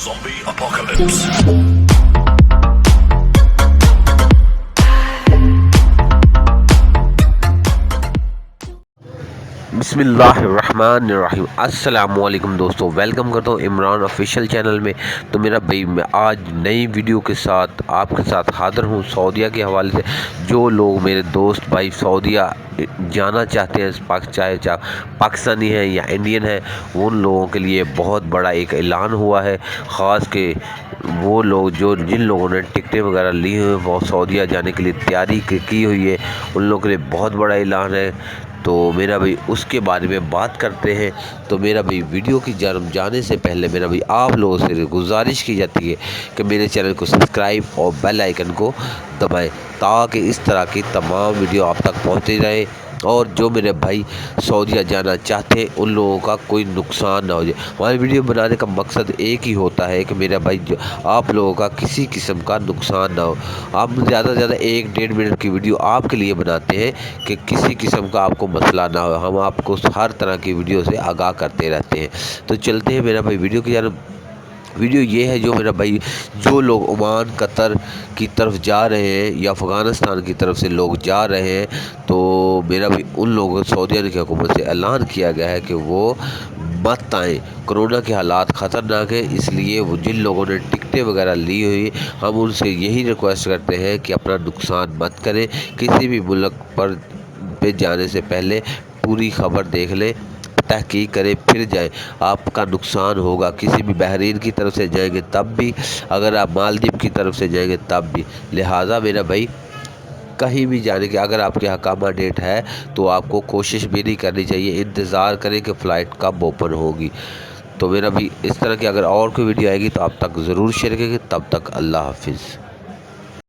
Zombie apocalypse. बिस्मिल्लाहिर्रहमानिर्रहीम। अस्सलामुअलैकुम दोस्तों, वेलकम करता हूँ इमरान ऑफिशियल चैनल में। तो मेरा भाई मैं आज नई वीडियो के साथ आपके साथ हाज़िर हूँ सऊदीया के हवाले से। जो लोग मेरे दोस्त भाई सऊदीया जाना चाहते हैं, चाहे पाकिस्तानी हैं या इंडियन हैं, उन लोगों के लिए बहुत बड़ा एक ऐलान हुआ है। ख़ास के वो लोग जिन लोगों ने टिकटें वगैरह ली हुई हैं, वो सऊदीया जाने के लिए तैयारी की हुई है, उन लोगों के लिए बहुत बड़ा ऐलान है। तो मेरा भाई उसके बारे में बात करते हैं। तो मेरा भाई वीडियो की जानब जाने से पहले मेरा भाई आप लोगों से गुजारिश की जाती है कि मेरे चैनल को सब्सक्राइब और बेल आइकन को दबाएं, ताकि इस तरह की तमाम वीडियो आप तक पहुंचती रहे। और जो मेरे भाई सऊदीया जाना चाहते हैं, उन लोगों का कोई नुकसान ना हो जाए। हमारी वीडियो बनाने का मकसद एक ही होता है कि मेरा भाई आप लोगों का किसी किस्म का नुकसान ना हो। हम ज़्यादा से ज़्यादा 1-1.5 मिनट की वीडियो आपके लिए बनाते हैं कि किसी किस्म का आपको मसला ना हो। हम आपको हर तरह की वीडियो से आगाह करते रहते हैं। तो चलते हैं मेरा भाई वीडियो की जानब। वीडियो ये है, जो मेरा भाई जो लोग ओमान कतर की तरफ जा रहे हैं या अफ़गानिस्तान की तरफ से लोग जा रहे हैं, तो मेरा भी उन लोगों सऊदी अरब की हुकूमत से ऐलान किया गया है कि वो मत आएँ। कोरोना के हालात ख़तरनाक है, इसलिए वो जिन लोगों ने टिकटें वगैरह ली हुई, हम उनसे यही रिक्वेस्ट करते हैं कि अपना नुकसान मत करें। किसी भी मुल्क पे जाने से पहले पूरी खबर देख लें, तहकीक करें, फिर जाएं। आपका नुकसान होगा। किसी भी बहरीन की तरफ से जाएंगे तब भी, अगर आप मालदीव की तरफ से जाएंगे तब भी। लिहाजा मेरा भाई कहीं भी जाने के अगर आपके हकामा डेट है तो आपको कोशिश भी नहीं करनी चाहिए, इंतज़ार करें कि फ़्लाइट कब ओपन होगी। तो मेरा भी इस तरह की अगर और कोई वीडियो आएगी तो आप तक ज़रूर शेयर करेंगे। तब तक अल्लाह हाफिज़।